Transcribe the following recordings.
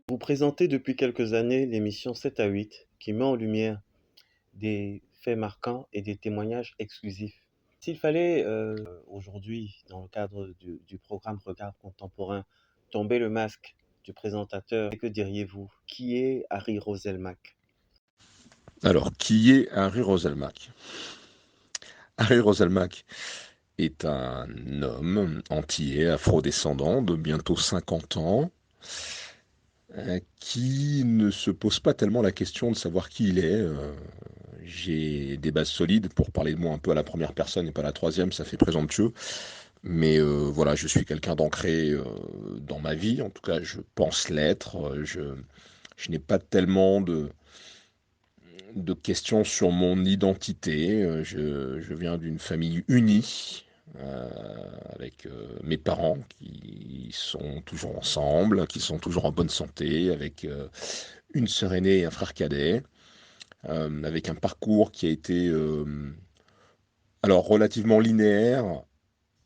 Vous présentez depuis quelques années l'émission 7 à 8 qui met en lumière des faits marquants et des témoignages exclusifs. S'il fallait aujourd'hui, dans le cadre du programme Regard Contemporain, tomber le masque du présentateur, que diriez-vous? Qui est Harry Roselmack? Alors, qui est Harry Roselmack? Harry Roselmack est un homme antillais, afrodescendant, de bientôt 50 ans, qui ne se pose pas tellement la question de savoir qui il est. J'ai des bases solides pour parler de moi un peu à la première personne et pas à la troisième, ça fait présomptueux. Mais voilà, je suis quelqu'un d'ancré dans ma vie, en tout cas je pense l'être. Je n'ai pas tellement de questions sur mon identité. Je viens d'une famille unie, euh, avec mes parents qui sont toujours ensemble, qui sont toujours en bonne santé, avec une sœur aînée et un frère cadet, avec un parcours qui a été alors relativement linéaire,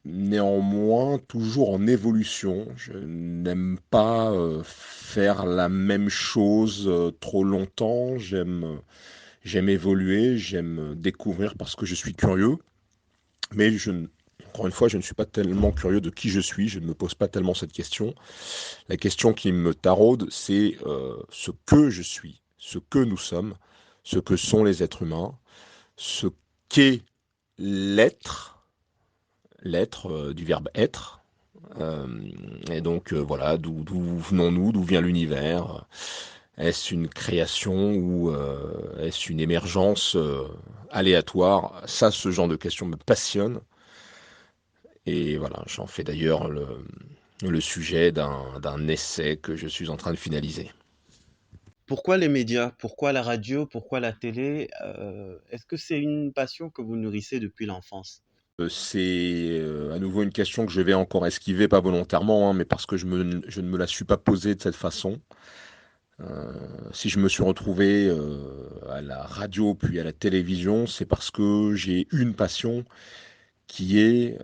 néanmoins toujours en évolution. Je n'aime pas faire la même chose trop longtemps. J'aime évoluer, j'aime découvrir parce que je suis curieux, mais encore une fois, je ne suis pas tellement curieux de qui je suis, je ne me pose pas tellement cette question. La question qui me taraude, c'est ce que je suis, ce que nous sommes, ce que sont les êtres humains, ce qu'est l'être, l'être du verbe être. Euh, et donc voilà, d'où venons-nous, d'où vient l'univers? Est-ce une création ou est-ce une émergence aléatoire? Ça, ce genre de questions me passionne. Et voilà, j'en fais d'ailleurs le sujet d'un essai que je suis en train de finaliser. Pourquoi les médias? Pourquoi la radio? Pourquoi la télé? Est-ce que c'est une passion que vous nourrissez depuis l'enfance? C'est à nouveau une question que je vais encore esquiver, pas volontairement, hein, mais parce que je ne me la suis pas posée de cette façon. Si je me suis retrouvé à la radio puis à la télévision, c'est parce que j'ai une passion qui est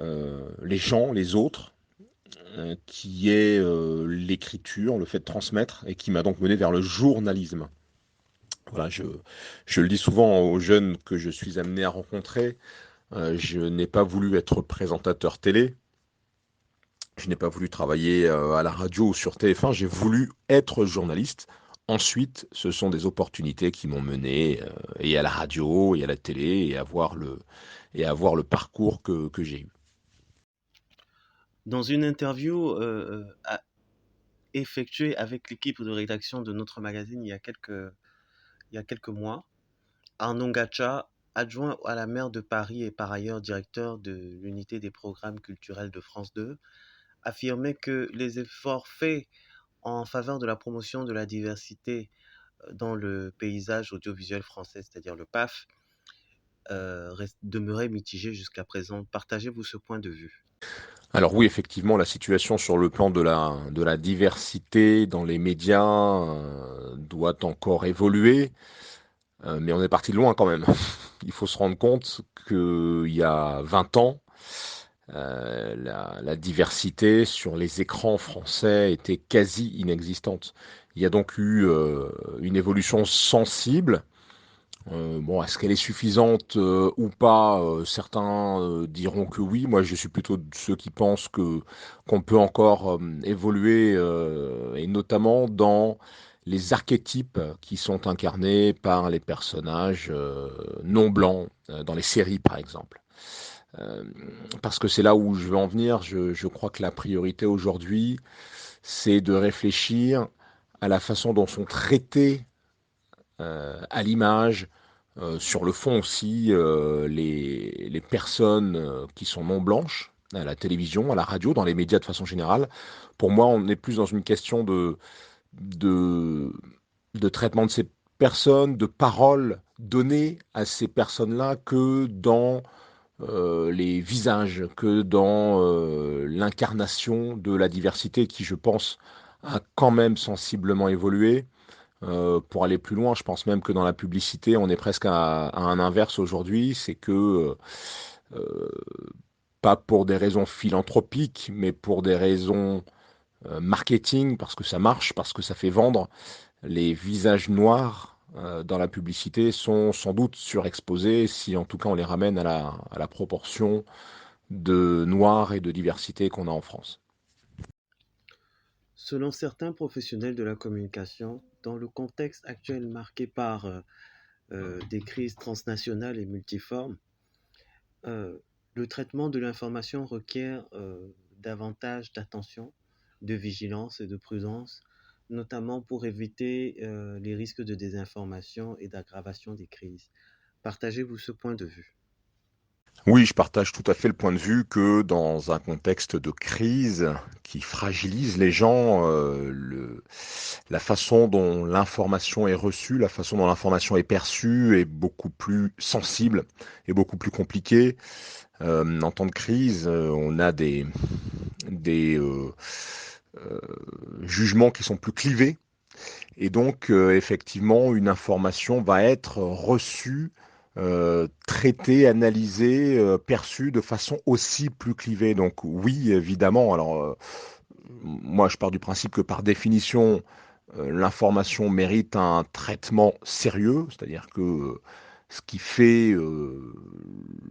les gens, les autres, qui est l'écriture, le fait de transmettre, et qui m'a donc mené vers le journalisme. Voilà, je le dis souvent aux jeunes que je suis amené à rencontrer, je n'ai pas voulu être présentateur télé, je n'ai pas voulu travailler à la radio ou sur TF1, j'ai voulu être journaliste. Ensuite, ce sont des opportunités qui m'ont mené et à la radio et à la télé et avoir le parcours que j'ai eu. Dans une interview effectuée avec l'équipe de rédaction de notre magazine il y a quelques mois, Arnaud Gacha, adjoint à la maire de Paris et par ailleurs directeur de l'unité des programmes culturels de France 2, affirmait que les efforts faits en faveur de la promotion de la diversité dans le paysage audiovisuel français, c'est-à-dire le PAF, demeuraient mitigés jusqu'à présent. Partagez-vous ce point de vue? Alors oui, effectivement, la situation sur le plan de la diversité dans les médias doit encore évoluer, mais on est parti de loin quand même. Il faut se rendre compte qu'il y a 20 ans, la diversité sur les écrans français était quasi inexistante. Il y a donc eu une évolution sensible. Bon, est-ce qu'elle est suffisante ou pas? Certains diront que oui. Moi, je suis plutôt de ceux qui pensent que qu'on peut encore évoluer, et notamment dans les archétypes qui sont incarnés par les personnages non blancs dans les séries, par exemple. Euh, Parce que c'est là où je veux en venir. Je crois que la priorité aujourd'hui, c'est de réfléchir à la façon dont sont traités à l'image, sur le fond aussi, les personnes qui sont non blanches, à la télévision, à la radio, dans les médias de façon générale. Pour moi, on est plus dans une question de, de traitement de ces personnes, de paroles données à ces personnes-là que dans les visages, que dans l'incarnation de la diversité qui, je pense, a quand même sensiblement évolué. Pour aller plus loin, je pense même que dans la publicité, on est presque à un inverse aujourd'hui, c'est que pas pour des raisons philanthropiques, mais pour des raisons marketing, parce que ça marche, parce que ça fait vendre. Les visages noirs dans la publicité sont sans doute surexposés, si en tout cas on les ramène à la proportion de noirs et de diversité qu'on a en France. Selon certains professionnels de la communication, dans le contexte actuel marqué par des crises transnationales et multiformes, euh, le traitement de l'information requiert davantage d'attention, de vigilance et de prudence, notamment pour éviter les risques de désinformation et d'aggravation des crises. Partagez-vous ce point de vue? Oui, je partage tout à fait le point de vue que dans un contexte de crise qui fragilise les gens, la façon dont l'information est reçue, la façon dont l'information est perçue est beaucoup plus sensible et beaucoup plus compliquée. En temps de crise, on a des euh, jugements qui sont plus clivés et donc effectivement une information va être reçue, traitée, analysée, perçue de façon aussi plus clivée. Donc oui, évidemment. Alors moi, je pars du principe que par définition, l'information mérite un traitement sérieux, c'est-à-dire que ce qui fait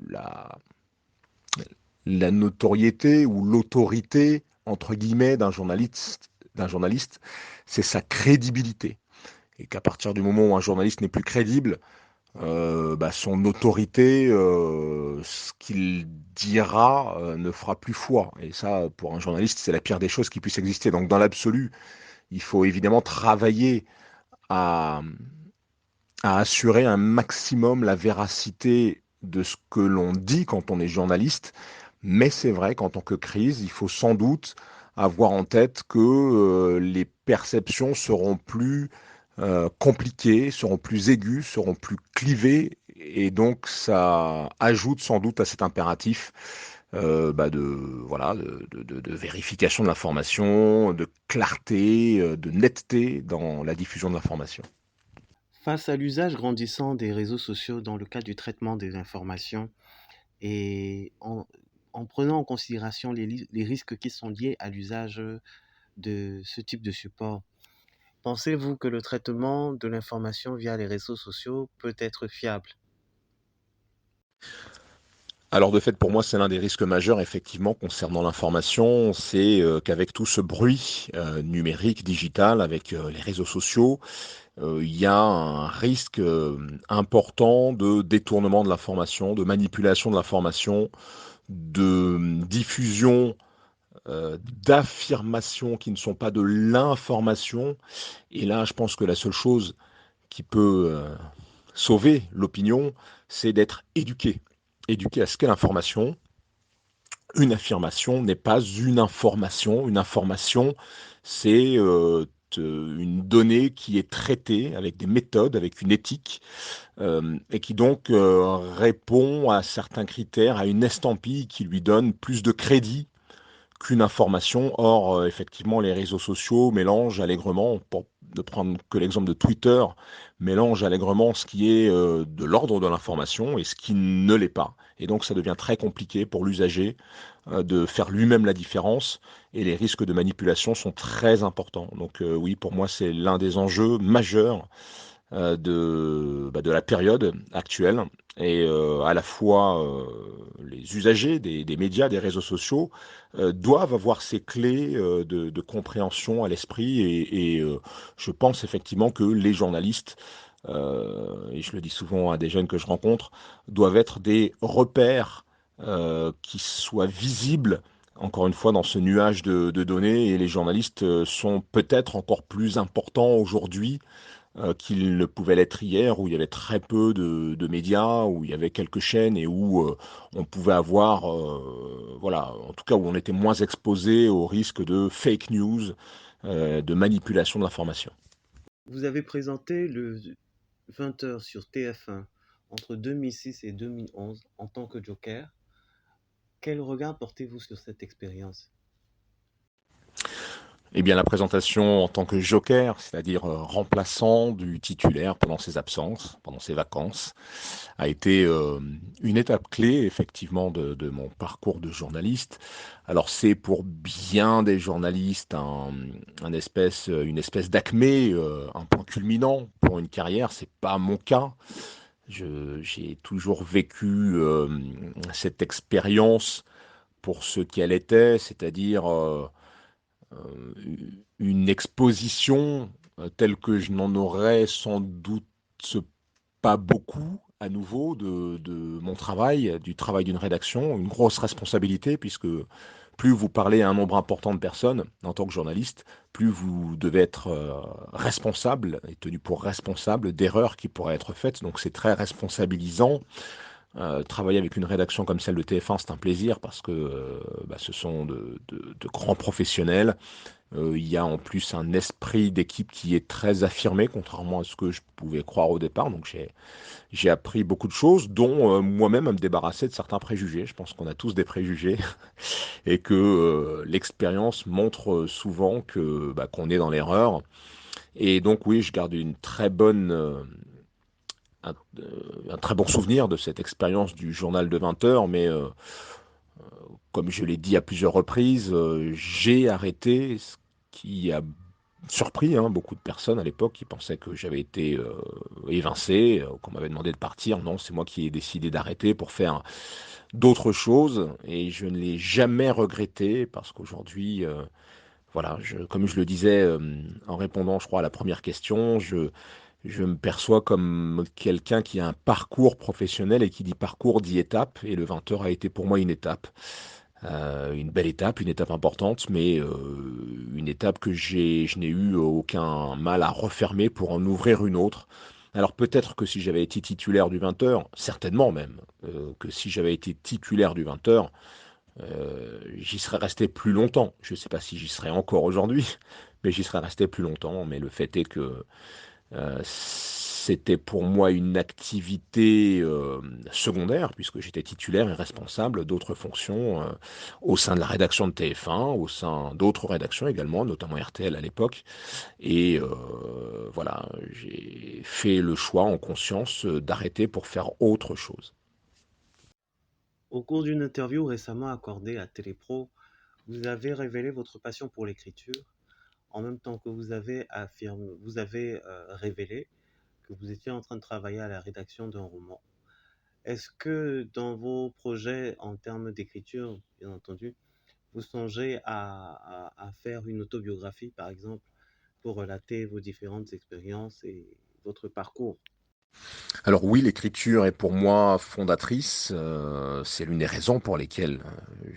la, la notoriété ou l'autorité, entre guillemets, d'un journaliste, c'est sa crédibilité. Et qu'à partir du moment où un journaliste n'est plus crédible, bah, son autorité, ce qu'il dira, ne fera plus foi. Et ça, pour un journaliste, c'est la pire des choses qui puisse exister. Donc, dans l'absolu, il faut évidemment travailler à, à assurer un maximum la véracité de ce que l'on dit quand on est journaliste. Mais c'est vrai qu'en tant que crise, il faut sans doute avoir en tête que les perceptions seront plus compliquées, seront plus aiguës, seront plus clivées. Et donc, ça ajoute sans doute à cet impératif bah voilà, de vérification de l'information, de clarté, de netteté dans la diffusion de l'information. Face à l'usage grandissant des réseaux sociaux dans le cadre du traitement des informations et en prenant en considération les risques qui sont liés à l'usage de ce type de support, pensez-vous que le traitement de l'information via les réseaux sociaux peut être fiable? Alors de fait, pour moi, c'est l'un des risques majeurs, effectivement, concernant l'information, c'est qu'avec tout ce bruit numérique, digital, avec les réseaux sociaux, il y a un risque important de détournement de l'information, de manipulation de l'information, de diffusion d'affirmations qui ne sont pas de l'information. Et là, je pense que la seule chose qui peut sauver l'opinion, c'est d'être éduqué. Éduqué à ce qu'est l'information. Une affirmation n'est pas une information. Une information, c'est une donnée qui est traitée avec des méthodes, avec une éthique, et qui donc répond à certains critères, à une estampille qui lui donne plus de crédit qu'une information. Or, effectivement, les réseaux sociaux mélangent allègrement, pour ne prendre que l'exemple de Twitter, mélangent allègrement ce qui est de l'ordre de l'information et ce qui ne l'est pas. Et donc, ça devient très compliqué pour l'usager de faire lui-même la différence et les risques de manipulation sont très importants. Donc, oui, pour moi, c'est l'un des enjeux majeurs de la période actuelle. Et à la fois, les usagers des médias, des réseaux sociaux, doivent avoir ces clés de compréhension à l'esprit. Et je pense effectivement que les journalistes, et je le dis souvent à des jeunes que je rencontre, doivent être des repères qui soient visibles. Encore une fois, dans ce nuage de données, et les journalistes sont peut-être encore plus importants aujourd'hui qu'il ne pouvait l'être hier, où il y avait très peu de médias, où il y avait quelques chaînes et où on pouvait avoir, voilà, en tout cas où on était moins exposé au risque de fake news, de manipulation de l'information. Vous avez présenté le 20 heures sur TF1 entre 2006 et 2011 en tant que Joker. Quel regard portez-vous sur cette expérience? Eh bien, la présentation en tant que joker, c'est-à-dire remplaçant du titulaire pendant ses absences, pendant ses vacances, a été une étape clé, effectivement, de mon parcours de journaliste. Alors, c'est pour bien des journalistes une espèce d'acmé, un point culminant pour une carrière. C'est pas mon cas. J'ai toujours vécu cette expérience pour ce qu'elle était, c'est-à-dire une exposition telle que je n'en aurais sans doute pas beaucoup à nouveau de mon travail, du travail d'une rédaction, une grosse responsabilité puisque plus vous parlez à un nombre important de personnes en tant que journaliste, plus vous devez être responsable et tenu pour responsable d'erreurs qui pourraient être faites. Donc c'est très responsabilisant. Travailler avec une rédaction comme celle de TF1, c'est un plaisir parce que ce sont de grands professionnels. Il y a en plus un esprit d'équipe qui est très affirmé, contrairement à ce que je pouvais croire au départ. Donc j'ai appris beaucoup de choses, dont moi-même à me débarrasser de certains préjugés. Je pense qu'on a tous des préjugés et que l'expérience montre souvent que qu'on est dans l'erreur. Et donc oui, je garde un très bon souvenir de cette expérience du journal de 20 heures, mais comme je l'ai dit à plusieurs reprises, j'ai arrêté, ce qui a surpris beaucoup de personnes à l'époque qui pensaient que j'avais été évincé, qu'on m'avait demandé de partir. Non, c'est moi qui ai décidé d'arrêter pour faire d'autres choses et je ne l'ai jamais regretté parce qu'aujourd'hui, voilà, comme je le disais en répondant, je crois, à la première question, je me perçois comme quelqu'un qui a un parcours professionnel et qui dit parcours dit étape et le 20 heures a été pour moi une belle étape, une étape importante, mais une étape que je n'ai eu aucun mal à refermer pour en ouvrir une autre. Alors peut-être que si j'avais été titulaire du 20 heures, certainement même, que si j'avais été titulaire du 20 heures, j'y serais resté plus longtemps. Je ne sais pas si j'y serais encore aujourd'hui, mais j'y serais resté plus longtemps. Mais le fait est que c'était pour moi une activité secondaire, puisque j'étais titulaire et responsable d'autres fonctions au sein de la rédaction de TF1, au sein d'autres rédactions également, notamment RTL à l'époque. Et voilà, j'ai fait le choix en conscience d'arrêter pour faire autre chose. Au cours d'une interview récemment accordée à Télépro, vous avez révélé votre passion pour l'écriture, en même temps que vous avez révélé que vous étiez en train de travailler à la rédaction d'un roman. Est-ce que dans vos projets en termes d'écriture, bien entendu, vous songez à faire une autobiographie, par exemple, pour relater vos différentes expériences et votre parcours? Alors oui, l'écriture est pour moi fondatrice. C'est l'une des raisons pour lesquelles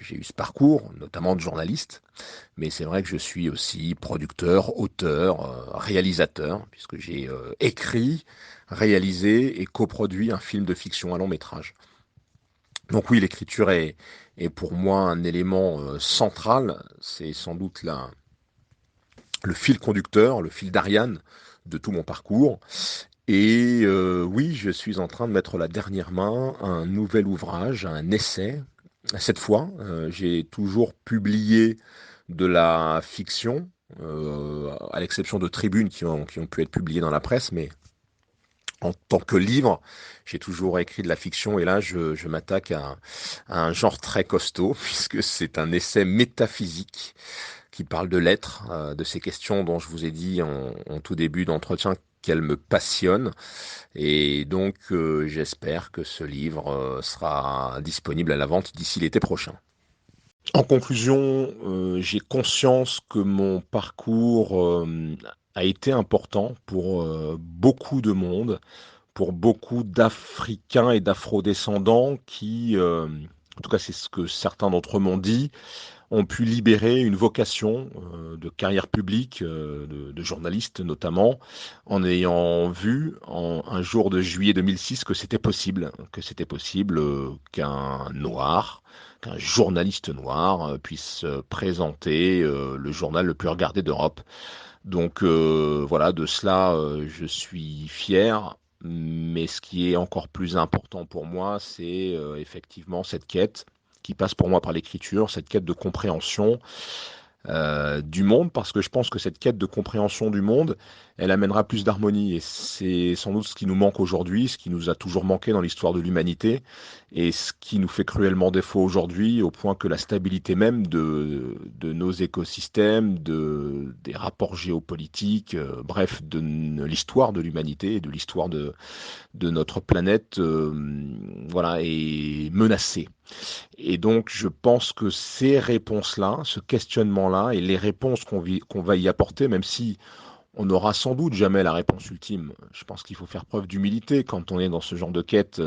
j'ai eu ce parcours, notamment de journaliste. Mais c'est vrai que je suis aussi producteur, auteur, réalisateur, puisque j'ai écrit, réalisé et coproduit un film de fiction, un long métrage. Donc oui, est pour moi un élément central. C'est sans doute le fil conducteur, le fil d'Ariane de tout mon parcours. Et oui, je suis en train de mettre la dernière main à un nouvel ouvrage, à un essai. Cette fois, j'ai toujours publié de la fiction, à l'exception de tribunes qui ont pu être publiées dans la presse, mais en tant que livre, j'ai toujours écrit de la fiction et là, je m'attaque à un genre très costaud, puisque c'est un essai métaphysique qui parle de l'être, de ces questions dont je vous ai dit en tout début d'entretien qu'elles me passionnent. Et donc, j'espère que ce livre sera disponible à la vente d'ici l'été prochain. En conclusion, j'ai conscience que mon parcours a été important pour beaucoup de monde, pour beaucoup d'Africains et d'Afro-descendants qui, en tout cas c'est ce que certains d'entre eux m'ont dit, ont pu libérer une vocation de carrière publique, de journaliste notamment, en ayant vu un jour de juillet 2006 que c'était possible qu'un noir, qu'un journaliste noir puisse présenter le journal le plus regardé d'Europe. Donc voilà, de cela, je suis fier. Mais ce qui est encore plus important pour moi, c'est effectivement cette quête qui passe pour moi par l'écriture, cette quête de compréhension, du monde, parce que je pense que cette quête de compréhension du monde, elle amènera plus d'harmonie. Et c'est sans doute ce qui nous manque aujourd'hui, ce qui nous a toujours manqué dans l'histoire de l'humanité, et ce qui nous fait cruellement défaut aujourd'hui, au point que la stabilité même de nos écosystèmes, des rapports géopolitiques, bref, l'histoire de l'humanité et de l'histoire de notre planète, voilà, est menacée. Et donc, je pense que ces réponses-là, ce questionnement-là, et les réponses qu'on va y apporter, même si on n'aura sans doute jamais la réponse ultime, je pense qu'il faut faire preuve d'humilité quand on est dans ce genre de quête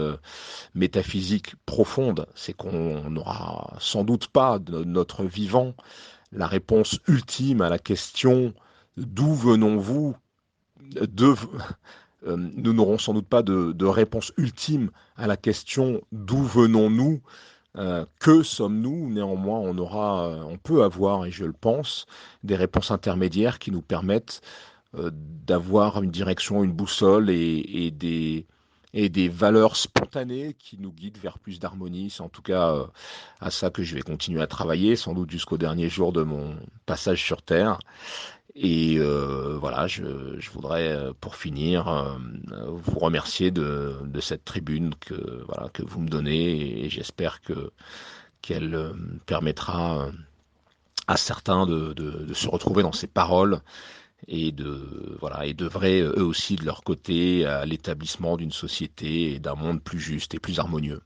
métaphysique profonde, c'est qu'on n'aura sans doute pas de notre vivant la réponse ultime à la question d'où venons-vous, de, nous n'aurons sans doute pas de réponse ultime à la question d'où venons-nous, que sommes-nous. Néanmoins, on peut avoir, et je le pense, des réponses intermédiaires qui nous permettent d'avoir une direction, une boussole et des valeurs spontanées qui nous guident vers plus d'harmonie. C'est en tout cas à ça que je vais continuer à travailler, sans doute jusqu'au dernier jour de mon passage sur Terre. Et voilà, je voudrais, pour finir, vous remercier de cette tribune voilà, que vous me donnez, et j'espère qu'elle permettra à certains de se retrouver dans ces paroles et voilà, et d'œuvrer eux aussi de leur côté à l'établissement d'une société et d'un monde plus juste et plus harmonieux.